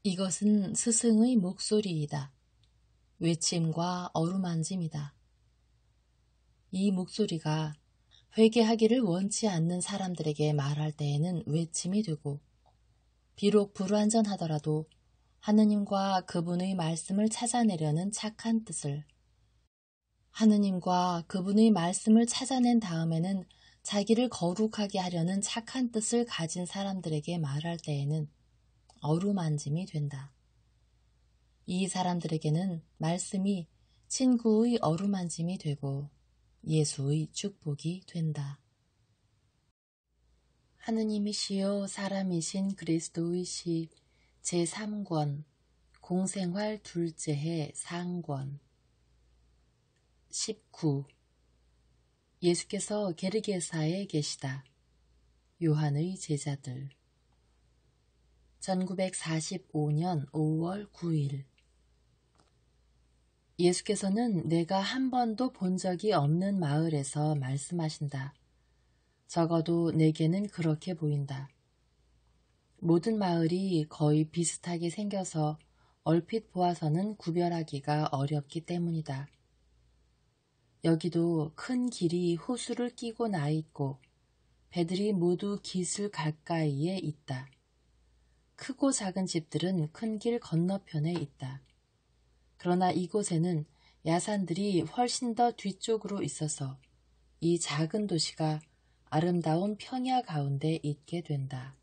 이것은 스승의 목소리이다. 외침과 어루만짐이다. 이 목소리가 회개하기를 원치 않는 사람들에게 말할 때에는 외침이 되고, 비록 불완전하더라도 하느님과 그분의 말씀을 찾아내려는 착한 뜻을, 하느님과 그분의 말씀을 찾아낸 다음에는 자기를 거룩하게 하려는 착한 뜻을 가진 사람들에게 말할 때에는 어루만짐이 된다. 이 사람들에게는 말씀이 친구의 어루만짐이 되고 예수의 축복이 된다. 하느님이시여 사람이신 그리스도의 시 제3권 공생활 둘째 해 상권 19. 예수께서 게르게사에 계시다. 요한의 제자들 1945년 5월 9일 예수께서는 내가 한 번도 본 적이 없는 마을에서 말씀하신다. 적어도 내게는 그렇게 보인다. 모든 마을이 거의 비슷하게 생겨서 얼핏 보아서는 구별하기가 어렵기 때문이다. 여기도 큰 길이 호수를 끼고 나 있고 배들이 모두 깃을 가까이에 있다. 크고 작은 집들은 큰 길 건너편에 있다. 그러나 이곳에는 야산들이 훨씬 더 뒤쪽으로 있어서 이 작은 도시가 아름다운 평야 가운데 있게 된다.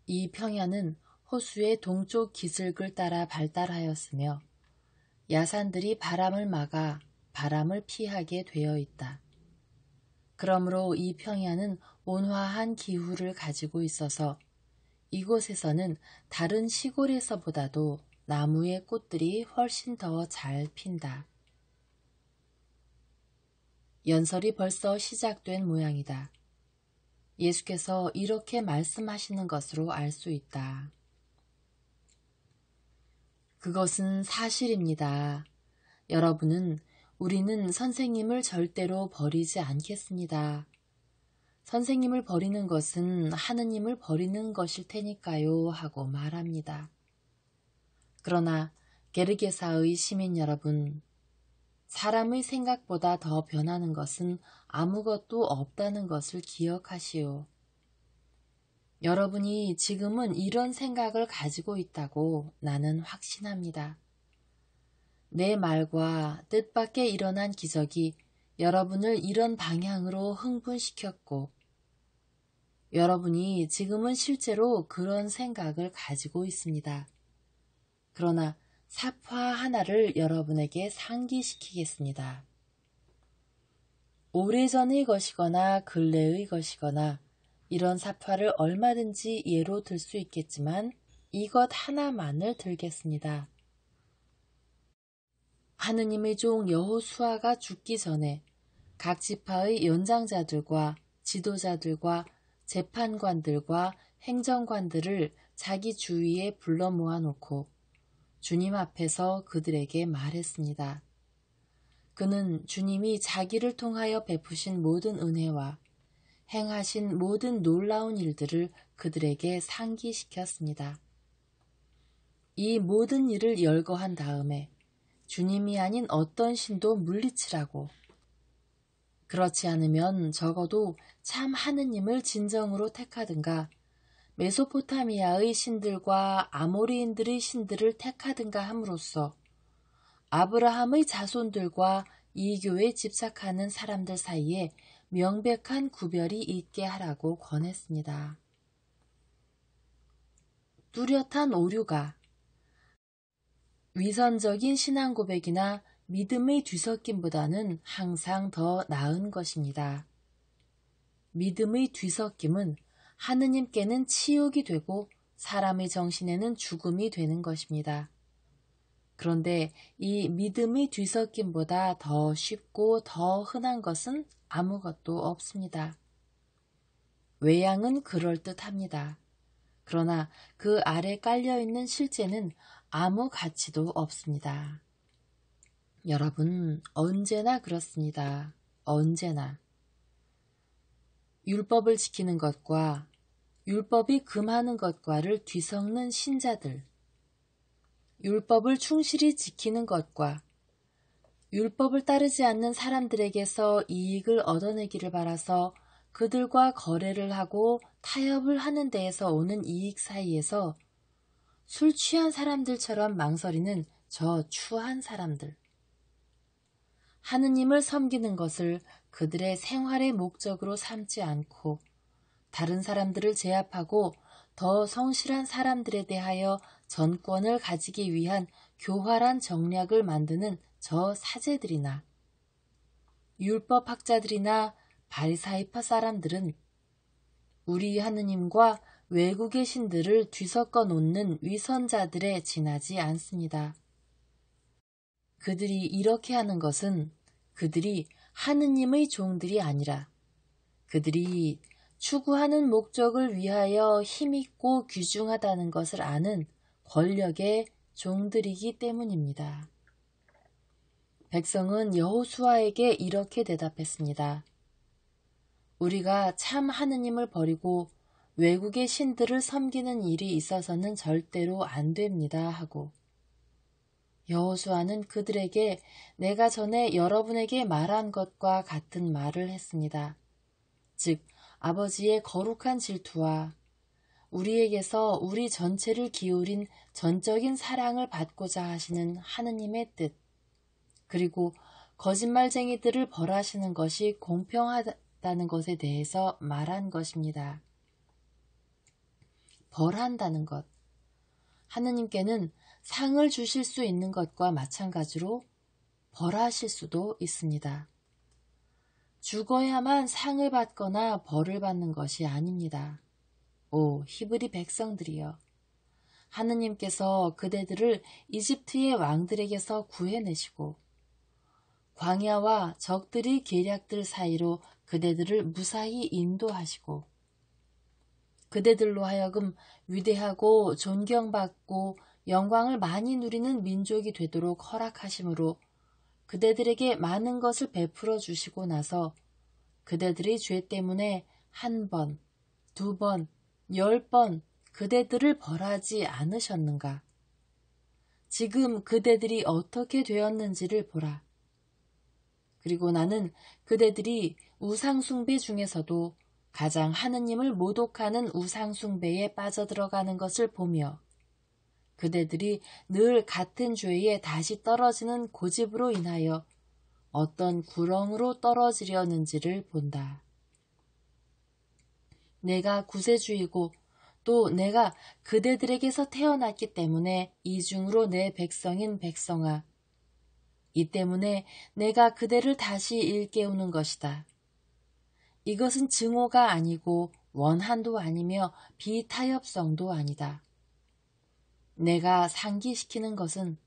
이 평야는 호수의 동쪽 기슭을 따라 발달하였으며 야산들이 바람을 막아 바람을 피하게 되어 있다. 그러므로 이 평야는 온화한 기후를 가지고 있어서 이곳에서는 다른 시골에서보다도 나무의 꽃들이 훨씬 더 잘 핀다. 연설이 벌써 시작된 모양이다. 예수께서 이렇게 말씀하시는 것으로 알 수 있다. 그것은 사실입니다. 우리는 선생님을 절대로 버리지 않겠습니다. 선생님을 버리는 것은 하느님을 버리는 것일 테니까요 하고 말합니다. 그러나 게르게사의 시민 여러분, 사람의 생각보다 더 변하는 것은 아무것도 없다는 것을 기억하시오. 여러분이 지금은 이런 생각을 가지고 있다고 나는 확신합니다. 내 말과 뜻밖에 일어난 기적이 여러분을 이런 방향으로 흥분시켰고, 여러분이 지금은 실제로 그런 생각을 가지고 있습니다. 그러나 삽화 하나를 여러분에게 상기시키겠습니다. 오래전의 것이거나 근래의 것이거나 이런 삽화를 얼마든지 예로 들 수 있겠지만 이것 하나만을 들겠습니다. 하느님의 종 여호수아가 죽기 전에 각 지파의 연장자들과 지도자들과 재판관들과 행정관들을 자기 주위에 불러 모아놓고 주님 앞에서 그들에게 말했습니다. 그는 주님이 자기를 통하여 베푸신 모든 은혜와 행하신 모든 놀라운 일들을 그들에게 상기시켰습니다. 이 모든 일을 열거한 다음에 주님이 아닌 어떤 신도 물리치라고, 그렇지 않으면 적어도 참 하느님을 진정으로 택하든가 메소포타미아의 신들과 아모리인들의 신들을 택하든가 함으로써 아브라함의 자손들과 이교에 집착하는 사람들 사이에 명백한 구별이 있게 하라고 권했습니다. 뚜렷한 오류가 위선적인 신앙 고백이나 믿음의 뒤섞임보다는 항상 더 나은 것입니다. 믿음의 뒤섞임은 하느님께는 치욕이 되고 사람의 정신에는 죽음이 되는 것입니다. 그런데 이 믿음의 뒤섞임보다 더 쉽고 더 흔한 것은 아무것도 없습니다. 외양은 그럴듯합니다. 그러나 그 아래 깔려있는 실제는 아무 가치도 없습니다. 여러분, 언제나 그렇습니다. 언제나. 율법을 지키는 것과 율법이 금하는 것과를 뒤섞는 신자들, 율법을 충실히 지키는 것과 율법을 따르지 않는 사람들에게서 이익을 얻어내기를 바라서 그들과 거래를 하고 타협을 하는 데에서 오는 이익 사이에서 술 취한 사람들처럼 망설이는 저 추한 사람들. 하느님을 섬기는 것을 그들의 생활의 목적으로 삼지 않고 다른 사람들을 제압하고 더 성실한 사람들에 대하여 전권을 가지기 위한 교활한 정략을 만드는 저 사제들이나 율법학자들이나 바리사이파 사람들은 우리 하느님과 외국의 신들을 뒤섞어 놓는 위선자들에 지나지 않습니다. 그들이 이렇게 하는 것은 그들이 하느님의 종들이 아니라 그들이 추구하는 목적을 위하여 힘있고 귀중하다는 것을 아는 권력의 종들이기 때문입니다. 백성은 여호수아에게 이렇게 대답했습니다. 우리가 참 하느님을 버리고 외국의 신들을 섬기는 일이 있어서는 절대로 안 됩니다 하고 여호수아는 그들에게 내가 전에 여러분에게 말한 것과 같은 말을 했습니다. 즉 아버지의 거룩한 질투와 우리에게서 우리 전체를 기울인 전적인 사랑을 받고자 하시는 하느님의 뜻, 그리고 거짓말쟁이들을 벌하시는 것이 공평하다는 것에 대해서 말한 것입니다. 벌한다는 것. 하느님께는 상을 주실 수 있는 것과 마찬가지로 벌하실 수도 있습니다. 죽어야만 상을 받거나 벌을 받는 것이 아닙니다. 오 히브리 백성들이여, 하느님께서 그대들을 이집트의 왕들에게서 구해내시고 광야와 적들이 계략들 사이로 그대들을 무사히 인도하시고 그대들로 하여금 위대하고 존경받고 영광을 많이 누리는 민족이 되도록 허락하심으로 그대들에게 많은 것을 베풀어 주시고 나서 그대들의 죄 때문에 한 번, 두 번, 10번 그대들을 벌하지 않으셨는가? 지금 그대들이 어떻게 되었는지를 보라. 그리고 나는 그대들이 우상숭배 중에서도 가장 하느님을 모독하는 우상숭배에 빠져들어가는 것을 보며 그대들이 늘 같은 죄에 다시 떨어지는 고집으로 인하여 어떤 구렁으로 떨어지려는지를 본다. 내가 구세주이고 또 내가 그대들에게서 태어났기 때문에 이중으로 내 백성인 백성아, 이 때문에 내가 그대를 다시 일깨우는 것이다. 이것은 증오가 아니고 원한도 아니며 비타협성도 아니다. 내가 상기시키는 것은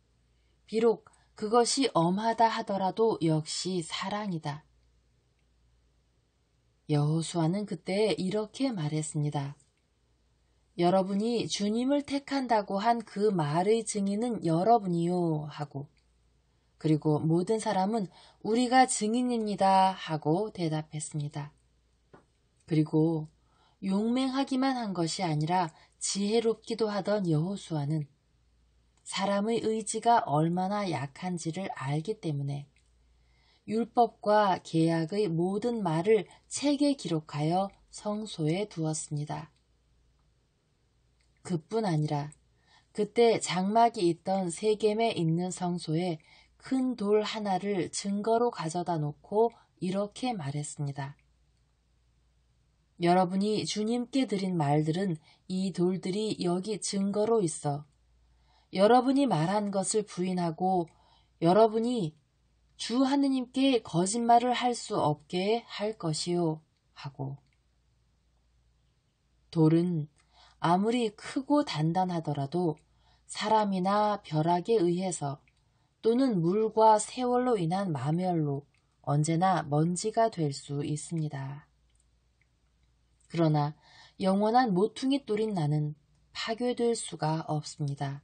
비록 그것이 엄하다 하더라도 역시 사랑이다. 여호수아는 그때 이렇게 말했습니다. 여러분이 주님을 택한다고 한 그 말의 증인은 여러분이요 하고, 그리고 모든 사람은 우리가 증인입니다 하고 대답했습니다. 그리고 용맹하기만 한 것이 아니라 지혜롭기도 하던 여호수아는 사람의 의지가 얼마나 약한지를 알기 때문에 율법과 계약의 모든 말을 책에 기록하여 성소에 두었습니다. 그뿐 아니라 그때 장막이 있던 세겜에 있는 성소에 큰 돌 하나를 증거로 가져다 놓고 이렇게 말했습니다. 여러분이 주님께 드린 말들은 이 돌들이 여기 증거로 있어 여러분이 말한 것을 부인하고 여러분이 주 하느님께 거짓말을 할 수 없게 할 것이요 하고, 돌은 아무리 크고 단단하더라도 사람이나 벼락에 의해서 또는 물과 세월로 인한 마멸로 언제나 먼지가 될 수 있습니다. 그러나 영원한 모퉁이 돌인 나는 파괴될 수가 없습니다.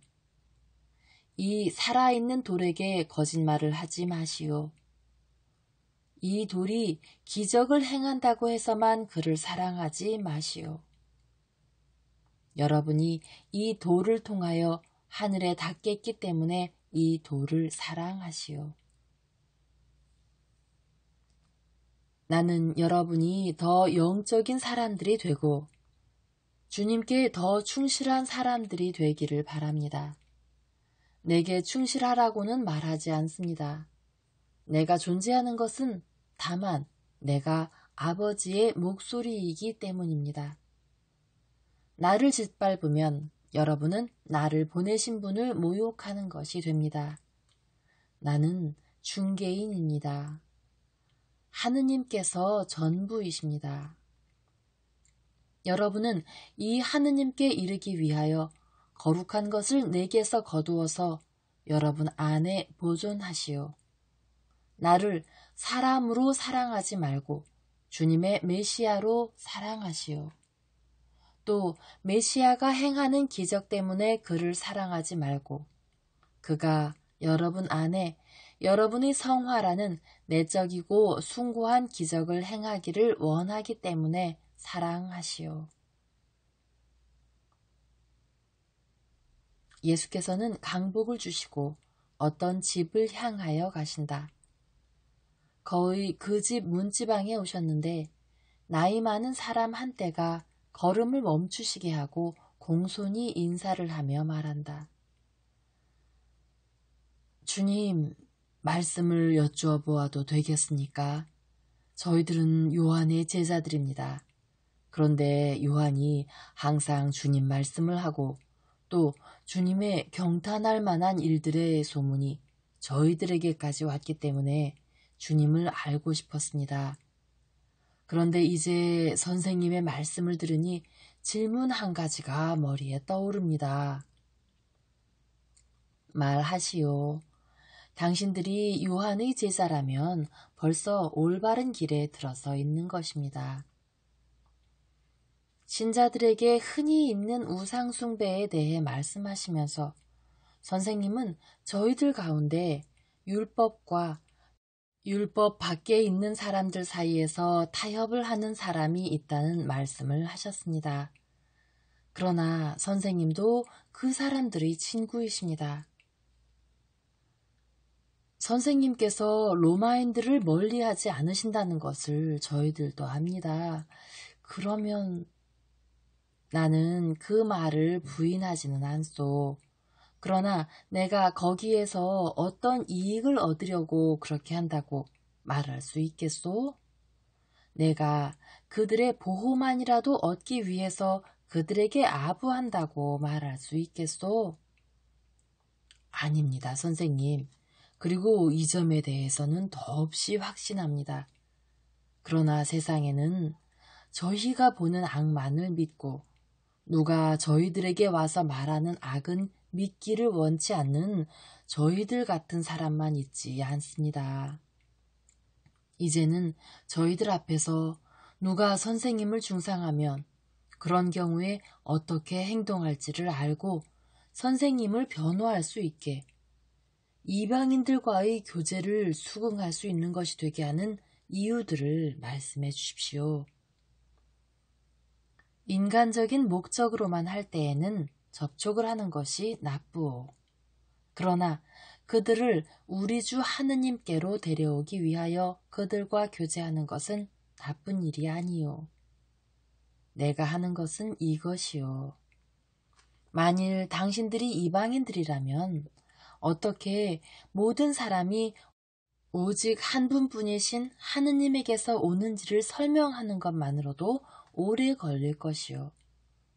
이 살아있는 돌에게 거짓말을 하지 마시오. 이 돌이 기적을 행한다고 해서만 그를 사랑하지 마시오. 여러분이 이 돌을 통하여 하늘에 닿겠기 때문에 이 돌을 사랑하시오. 나는 여러분이 더 영적인 사람들이 되고 주님께 더 충실한 사람들이 되기를 바랍니다. 내게 충실하라고는 말하지 않습니다. 내가 존재하는 것은 다만 내가 아버지의 목소리이기 때문입니다. 나를 짓밟으면 여러분은 나를 보내신 분을 모욕하는 것이 됩니다. 나는 중개인입니다. 하느님께서 전부이십니다. 여러분은 이 하느님께 이르기 위하여 거룩한 것을 내게서 거두어서 여러분 안에 보존하시오. 나를 사람으로 사랑하지 말고 주님의 메시아로 사랑하시오. 또 메시아가 행하는 기적 때문에 그를 사랑하지 말고 그가 여러분 안에 여러분의 성화라는 내적이고 숭고한 기적을 행하기를 원하기 때문에 사랑하시오. 예수께서는 강복을 주시고 어떤 집을 향하여 가신다. 거의 그 집 문지방에 오셨는데 나이 많은 사람 한때가 걸음을 멈추시게 하고 공손히 인사를 하며 말한다. 주님, 말씀을 여쭈어 보아도 되겠습니까? 저희들은 요한의 제자들입니다. 그런데 요한이 항상 주님 말씀을 하고 또 주님의 경탄할 만한 일들의 소문이 저희들에게까지 왔기 때문에 주님을 알고 싶었습니다. 그런데 이제 선생님의 말씀을 들으니 질문 한 가지가 머리에 떠오릅니다. 말하시오. 당신들이 요한의 제자라면 벌써 올바른 길에 들어서 있는 것입니다. 신자들에게 흔히 있는 우상 숭배에 대해 말씀하시면서 선생님은 저희들 가운데 율법과 율법 밖에 있는 사람들 사이에서 타협을 하는 사람이 있다는 말씀을 하셨습니다. 그러나 선생님도 그 사람들의 친구이십니다. 선생님께서 로마인들을 멀리하지 않으신다는 것을 저희들도 압니다. 그러면 나는 그 말을 부인하지는 않소. 그러나 내가 거기에서 어떤 이익을 얻으려고 그렇게 한다고 말할 수 있겠소? 내가 그들의 보호만이라도 얻기 위해서 그들에게 아부한다고 말할 수 있겠소? 아닙니다, 선생님. 그리고 이 점에 대해서는 더없이 확신합니다. 그러나 세상에는 저희가 보는 악만을 믿고 누가 저희들에게 와서 말하는 악은 믿기를 원치 않는 저희들 같은 사람만 있지 않습니다. 이제는 저희들 앞에서 누가 선생님을 중상하면 그런 경우에 어떻게 행동할지를 알고 선생님을 변호할 수 있게 이방인들과의 교제를 수긍할 수 있는 것이 되게 하는 이유들을 말씀해 주십시오. 인간적인 목적으로만 할 때에는 접촉을 하는 것이 나쁘오. 그러나 그들을 우리 주 하느님께로 데려오기 위하여 그들과 교제하는 것은 나쁜 일이 아니오. 내가 하는 것은 이것이오. 만일 당신들이 이방인들이라면 어떻게 모든 사람이 오직 한 분뿐이신 하느님에게서 오는지를 설명하는 것만으로도 오래 걸릴 것이오.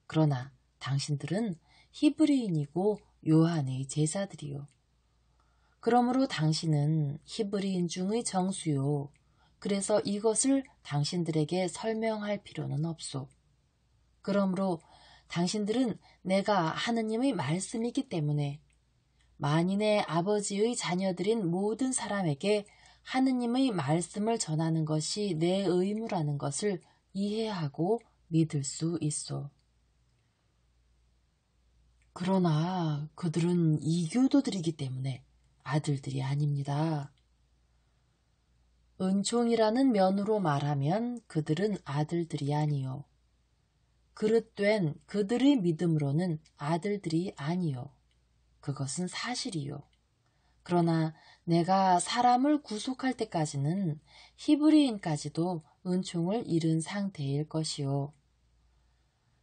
그러나 당신들은 히브리인이고 요한의 제자들이요. 그러므로 당신은 히브리인 중의 정수요. 그래서 이것을 당신들에게 설명할 필요는 없소. 그러므로 당신들은 내가 하느님의 말씀이기 때문에 만인의 아버지의 자녀들인 모든 사람에게 하느님의 말씀을 전하는 것이 내 의무라는 것을 이해하고 믿을 수 있소. 그러나 그들은 이교도들이기 때문에 아들들이 아닙니다. 은총이라는 면으로 말하면 그들은 아들들이 아니요. 그릇된 그들의 믿음으로는 아들들이 아니요. 그것은 사실이요. 그러나 내가 사람을 구속할 때까지는 히브리인까지도 은총을 잃은 상태일 것이요.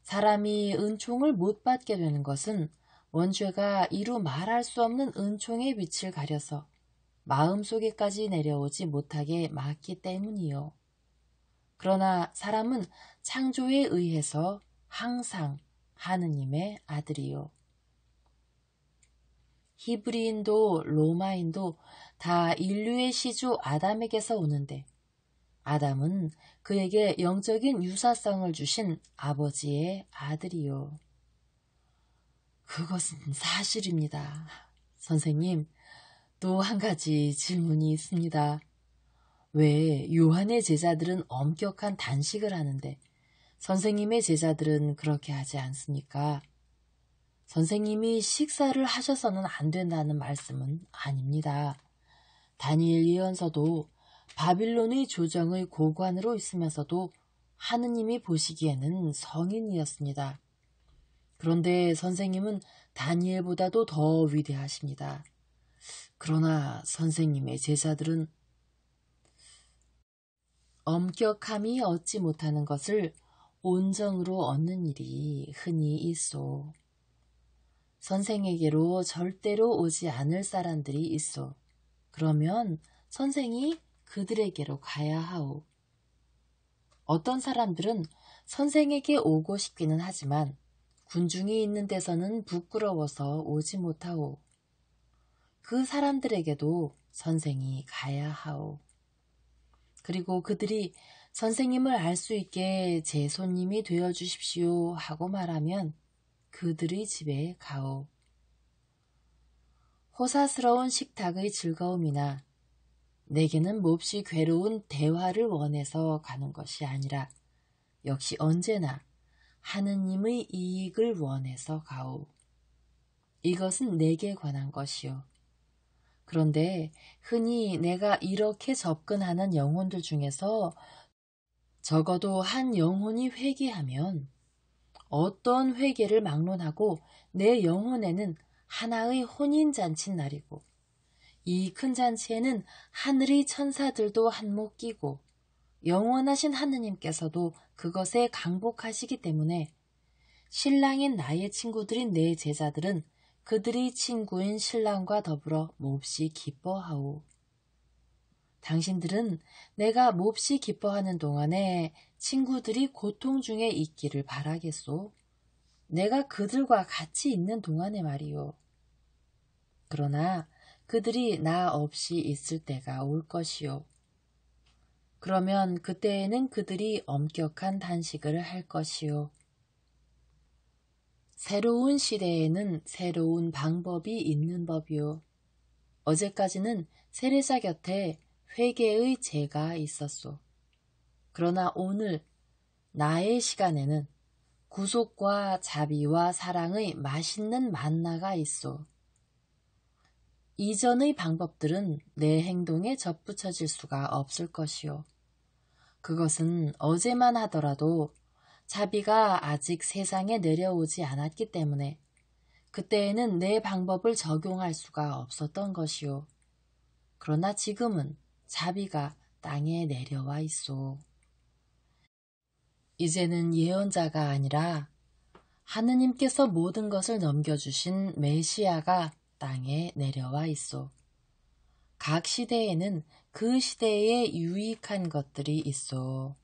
사람이 은총을 못 받게 되는 것은 원죄가 이루 말할 수 없는 은총의 빛을 가려서 마음속에까지 내려오지 못하게 막기 때문이요. 그러나 사람은 창조에 의해서 항상 하느님의 아들이요. 히브리인도 로마인도 다 인류의 시주 아담에게서 오는데 아담은 그에게 영적인 유사성을 주신 아버지의 아들이요. 그것은 사실입니다. 선생님, 또 한 가지 질문이 있습니다. 왜 요한의 제자들은 엄격한 단식을 하는데 선생님의 제자들은 그렇게 하지 않습니까? 선생님이 식사를 하셔서는 안 된다는 말씀은 아닙니다. 다니엘 예언서도 바빌론의 조정의 고관으로 있으면서도 하느님이 보시기에는 성인이었습니다. 그런데 선생님은 다니엘보다도 더 위대하십니다. 그러나 선생님의 제자들은 엄격함이 얻지 못하는 것을 온정으로 얻는 일이 흔히 있소. 선생에게로 절대로 오지 않을 사람들이 있소. 그러면 선생이 그들에게로 가야 하오. 어떤 사람들은 선생에게 오고 싶기는 하지만 군중이 있는 데서는 부끄러워서 오지 못하오. 그 사람들에게도 선생이 가야 하오. 그리고 그들이 선생님을 알 수 있게 제 손님이 되어 주십시오 하고 말하면 그들의 집에 가오. 호사스러운 식탁의 즐거움이나 내게는 몹시 괴로운 대화를 원해서 가는 것이 아니라 역시 언제나 하느님의 이익을 원해서 가오. 이것은 내게 관한 것이요. 그런데 흔히 내가 이렇게 접근하는 영혼들 중에서 적어도 한 영혼이 회개하면 어떤 회개를 막론하고 내 영혼에는 하나의 혼인잔치 날이고 이 큰 잔치에는 하늘의 천사들도 한몫 끼고 영원하신 하느님께서도 그것에 강복하시기 때문에 신랑인 나의 친구들인 내 제자들은 그들의 친구인 신랑과 더불어 몹시 기뻐하오. 당신들은 내가 몹시 기뻐하는 동안에 친구들이 고통 중에 있기를 바라겠소. 내가 그들과 같이 있는 동안에 말이요. 그러나 그들이 나 없이 있을 때가 올 것이요. 그러면 그때에는 그들이 엄격한 단식을 할 것이요. 새로운 시대에는 새로운 방법이 있는 법이요. 어제까지는 세례자 곁에 회개의 제가 있었소. 그러나 오늘 나의 시간에는 구속과 자비와 사랑의 맛있는 만나가 있소. 이전의 방법들은 내 행동에 접붙여질 수가 없을 것이요. 그것은 어제만 하더라도 자비가 아직 세상에 내려오지 않았기 때문에 그때에는 내 방법을 적용할 수가 없었던 것이요. 그러나 지금은 자비가 땅에 내려와 있소. 이제는 예언자가 아니라 하느님께서 모든 것을 넘겨주신 메시아가 땅에 내려와 있소. 각 시대에는 그 시대에 유익한 것들이 있소.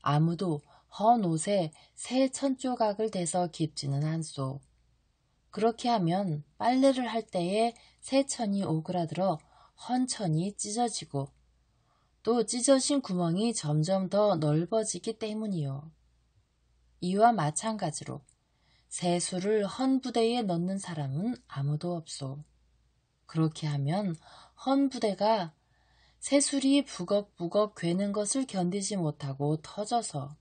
아무도 헌 옷에 새 천조각을 대서 깁지는 않소. 그렇게 하면 빨래를 할 때에 새 천이 오그라들어 헌 천이 찢어지고 또 찢어진 구멍이 점점 더 넓어지기 때문이요. 이와 마찬가지로 새수를 헌 부대에 넣는 사람은 아무도 없소. 그렇게 하면 헌 부대가 새술이 부걱부걱 괴는 것을 견디지 못하고 터져서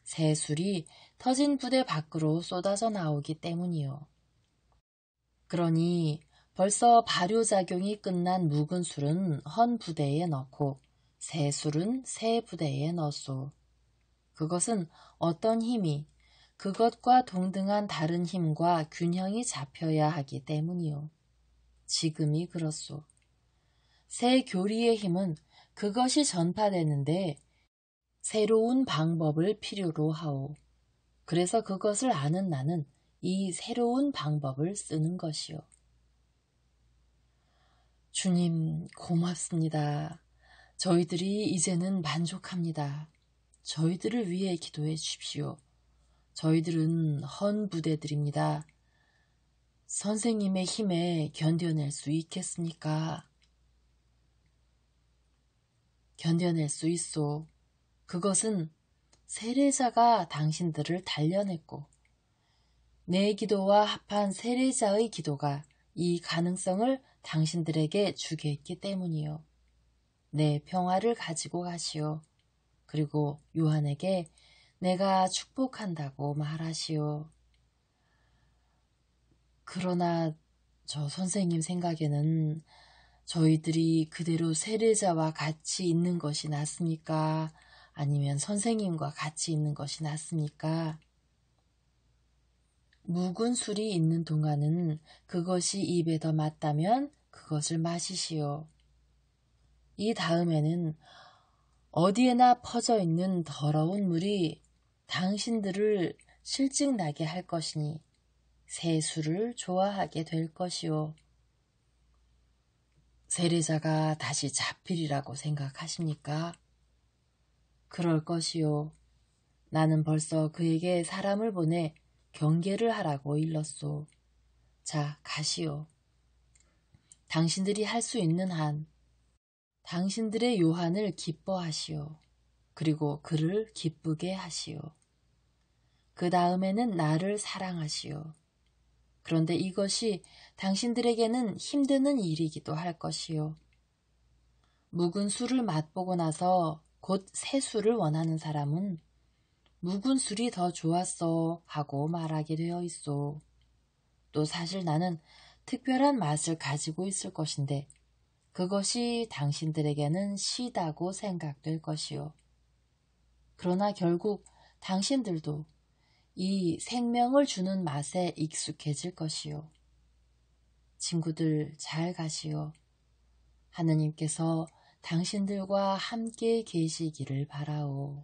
새술이 터진 부대 밖으로 쏟아져 나오기 때문이요. 그러니 벌써 발효작용이 끝난 묵은 술은 헌 부대에 넣고 새 술은 새 부대에 넣소. 그것은 어떤 힘이 그것과 동등한 다른 힘과 균형이 잡혀야 하기 때문이요. 지금이 그렇소. 새 교리의 힘은 그것이 전파되는데 새로운 방법을 필요로 하오. 그래서 그것을 아는 나는 이 새로운 방법을 쓰는 것이요. 주님, 고맙습니다. 저희들이 이제는 만족합니다. 저희들을 위해 기도해 주십시오. 저희들은 헌 부대들입니다. 선생님의 힘에 견뎌낼 수 있겠습니까? 견뎌낼 수 있소. 그것은 세례자가 당신들을 단련했고 내 기도와 합한 세례자의 기도가 이 가능성을 당신들에게 주게 했기 때문이요. 내 평화를 가지고 가시오. 그리고 요한에게 내가 축복한다고 말하시오. 그러나 저 선생님 생각에는 저희들이 그대로 세례자와 같이 있는 것이 낫습니까? 아니면 선생님과 같이 있는 것이 낫습니까? 묵은 술이 있는 동안은 그것이 입에 더 맞다면 그것을 마시시오. 이 다음에는 어디에나 퍼져 있는 더러운 물이 당신들을 실증나게 할 것이니 새 술을 좋아하게 될 것이오. 세례자가 다시 잡히리라고 생각하십니까? 그럴 것이요. 나는 벌써 그에게 사람을 보내 경계를 하라고 일렀소. 자, 가시오. 당신들이 할 수 있는 한 당신들의 요한을 기뻐하시오. 그리고 그를 기쁘게 하시오. 그 다음에는 나를 사랑하시오. 그런데 이것이 당신들에게는 힘드는 일이기도 할 것이요. 묵은 술을 맛보고 나서 곧 새 술을 원하는 사람은 묵은 술이 더 좋았어 하고 말하게 되어 있소. 또 사실 나는 특별한 맛을 가지고 있을 것인데 그것이 당신들에게는 시다고 생각될 것이요. 그러나 결국 당신들도 이 생명을 주는 맛에 익숙해질 것이요. 친구들 잘 가시오. 하느님께서 당신들과 함께 계시기를 바라오.